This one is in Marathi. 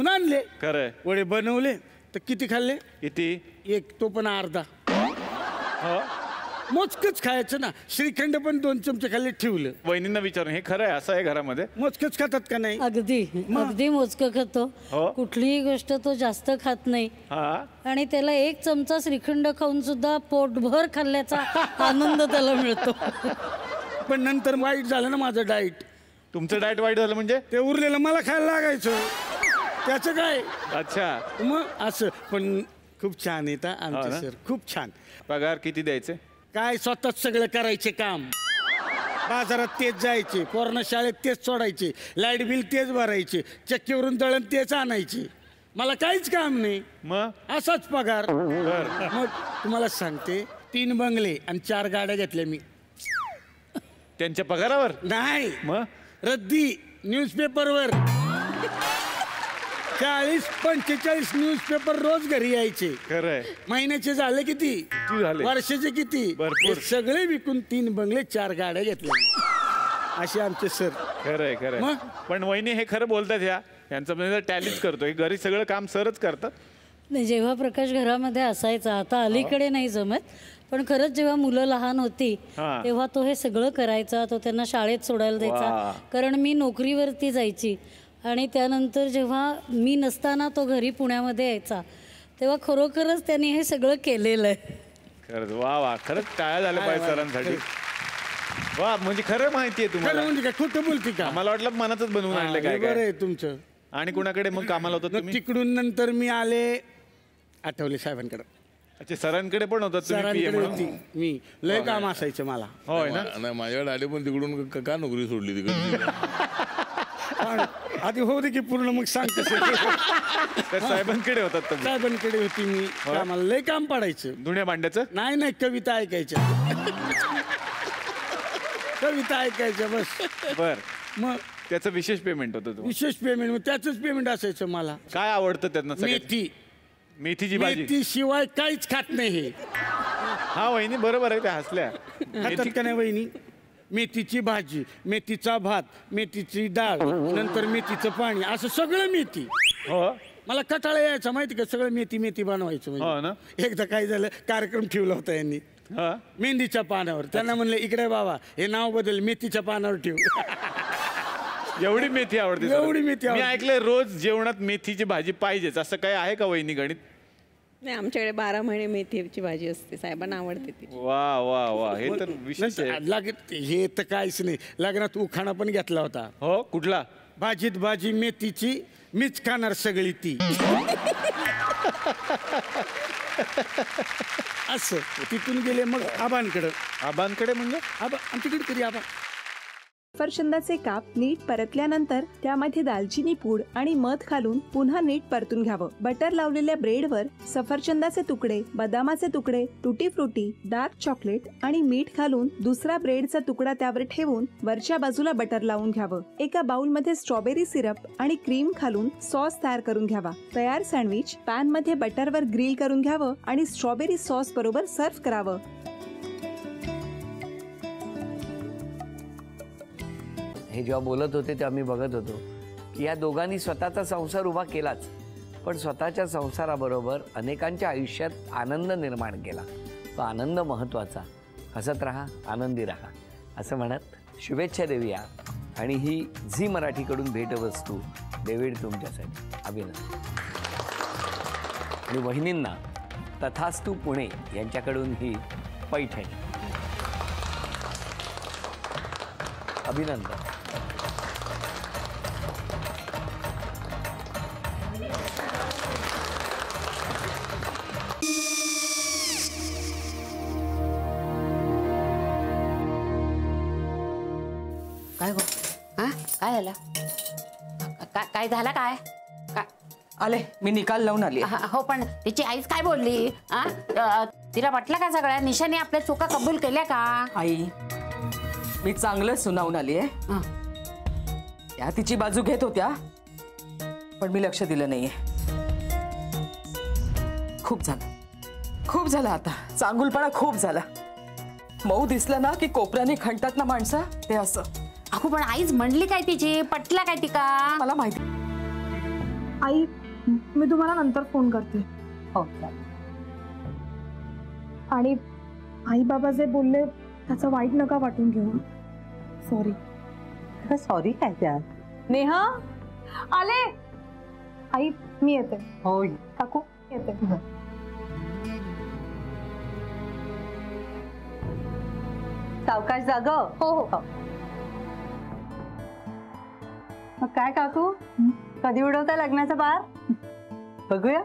आणले खरंय वडे बनवले तर किती खाल्ले? किती? एक, तो पण अर्धा. हो मोजकच खायचं ना. श्रीखंड पण 2 चमचे खाल्ले ठेवलं. वहिनींना विचारून हे खरं आहे असं आहे घरामध्ये? मोजकच खातात का नाही? अगदी अगदी मोजकं खातो. हो. कुठलीही गोष्ट तो जास्त खात नाही. हा आणि त्याला 1 चमचा श्रीखंड खाऊन सुद्धा पोटभर खाल्ल्याचा आनंद त्याला मिळतो. पण नंतर वाईट झालं ना माझं डाएट. तुमचं डाएट वाईट झालं म्हणजे? ते उरलेलं मला खायला लागायचं. त्याचं काय? अच्छा मग असं. पण खूप छान येतात आमचे सर, खूप छान. पगार किती द्यायचे? काय स्वतःच सगळं करायचे काम. बाजारात तेच जायचे, पोरांना शाळेत तेच सोडायचे, लाईट बिल तेच भरायचे, चक्कीवरून दळण तेच आणायचे. मला काहीच काम नाही. मग असाच पगार. मग तुम्हाला सांगते 3 बंगले आणि 4 गाड्या घेतल्या मी. त्यांच्या पगारावर? नाही, मग रद्दी न्यूजपेपरवर. 40-45 न्यूजपेपर रोज घरी यायचे. खरंय. महिन्याचे झाले किती? झाले. वर्षाचे किती? भरपूर. हे सगळे विकून 3 बंगले 4 गाड्या घेतल्या असे आमचे सर. खरंय खरंय. मग? पण वहिनी हे खरं बोलतात यांचं म्हणजे टॅलीच करतो. हे घरी सगळं काम सरच करतात. नाही, जेव्हा प्रकाश घरामध्ये असायचा, आता अलीकडे नाही जमत, पण खरंच जेव्हा मुलं लहान होती तेव्हा तो हे सगळं करायचा. तो त्यांना शाळेत सोडायला द्यायचा, कारण मी नोकरीवरती जायची. आणि त्यानंतर जेव्हा मी नसताना तो घरी पुण्यामध्ये यायचा, तेव्हा खरोखरच त्यांनी हे सगळं केलेलं आहे. खरंच वा वा, खरंच टाळ्या झाल्या पाहिजे सरांसाठी. वा, म्हणजे खरं माहिती आहे तुम्हाला? म्हणजे काय खोटं बोलते का? मला वाटलं मनातच बनवून आणलं काय बरं काय. आहे तुमचं. आणि कुणाकडे मग कामाला होतात तुम्ही? तिकडून नंतर मी आले आठवले साहेबांकडे. अच्छा, सरांकडे पण होतात तुम्ही? सरांकडे PM म्हणून? होती मी. लय काम असायचं मला. होय ना. नाही, माझ्याकडे आले पण तिकडून का नोकरी सोडली तिकडे? आधी होते की पूर्ण मग सांगते. तर साहेबांकडे होतात तुम्ही? साहेबांकडे होती मी कामाला. लय काम पडायचं. धुण्या भांड्याचं? नाही, कविता ऐकायच्या. कविता ऐकायच्या बस. बर. मग त्याचं विशेष पेमेंट होतं तुम्हाला? विशेष पेमेंट, त्याच पेमेंट असायचं मला. काय आवडतं त्यांना? मेथी. मेथीची भाजी? मेथी शिवाय काहीच खात नाही हे. हा वहिनी बरोबर आहे, त्या हसल्या. खातात का नाही वहिनी? मेथीची भाजी, मेथीचा भात, मेथीची डाळ, नंतर मेथीचं पाणी, असं सगळं मेथी. हो. मला कटाळा यायचा माहिती का, सगळं मेथी मेथी बनवायचं. हो ना. एकदा काय झालं, कार्यक्रम ठेवला होता यांनी मेहंदीच्या पानावर. त्यांना म्हणलं इकडे बाबा हे नाव बदल, मेथीच्या पानावर ठेव. एवढी मेथी आवडते? एवढी मेथी मी आवडते. ऐकलंय रोज जेवणात मेथीची भाजी पाहिजेच, असं काय आहे का वहिनी गणित? नाही, आमच्याकडे 12 महिने मेथीची भाजी असते. साहेबांना आवडते ती. वा वा वा, हे तर विशेष आहे. हे तर काहीच नाही. लग्नात उखाणा पण घेतला होता. हो, कुठला? भाजीत भाजी मेथीची, मीच खाणार सगळी ती. असं. तिथून गेले मग आबांकडे. आबांकडे म्हणजे? आबा आमच्याकडे कधी आबा. सफरचंदाचे काप नीट परतल्यानंतर त्यामध्ये दालचिनी पूड आणि मध घालून पुन्हा नीट परतून घ्यावं. बटर लावलेल्या ब्रेडवर सफरचंदाचे तुकडे, बदामाचे तुकडे, टुटी फ्रुटी, डार्क चॉकलेट आणि मीठ घालून दुसरा ब्रेडचा तुकडा त्यावर ठेवून वरच्या बाजूला बटर लावून घ्यावं. एका बाउलमध्ये स्ट्रॉबेरी सिरप आणि क्रीम घालून सॉस तयार करून घ्यावा. तयार सँडविच पॅन मध्ये बटरवर ग्रिल करून घ्यावं आणि स्ट्रॉबेरी सॉस बरोबर सर्व्ह करावं. हे जेव्हा बोलत होते तेव्हा मी बघत होतो की या दोघांनी स्वतःचा संसार उभा केलाच, पण स्वतःच्या संसाराबरोबर अनेकांच्या आयुष्यात आनंद निर्माण केला. तो आनंद महत्त्वाचा. हसत राहा, आनंदी राहा असं म्हणत शुभेच्छा देऊया. आणि ही झी मराठीकडून भेटवस्तू डेव्हिड तुमच्यासाठी. अभिनंदन. आणि वहिनींना तथास्तू पुणे यांच्याकडून ही पैठणी. अभिनंदन. काय गो? हा, काय झालं? काय झालं? काय आले, मी निकाल लावून आली. हो, पण तिची आईच काय बोलली? तिला वाटलं का सगळ्या निशाने आपल्या चुका कबूल केल्या का? आई, मी चांगलं सुनावून आली आहे. त्या तिची बाजू घेत होत्या, पण मी लक्ष दिलं नाहीये. खूप झालं आता. चांगुलपणा खूप झाला. मऊ दिसलं ना की कोपऱ्याने खणतात ना माणसं, ते असं. अगो, पण आईच म्हणली काय तिची? पटला काय ती का? मला माहिती. आई मी तुम्हाला नंतर फोन करते. हो. आणि आई बाबा जे बोलले त्याचं वाईट नका वाटून घेऊ. सॉरी. सॉरी काय त्या? नेहा आले. आई मी येते. हो काकू येते. सावकाश जाग. हो हो. मग काय काकू, कधी उडवता लग्नाचा बार? बघूया.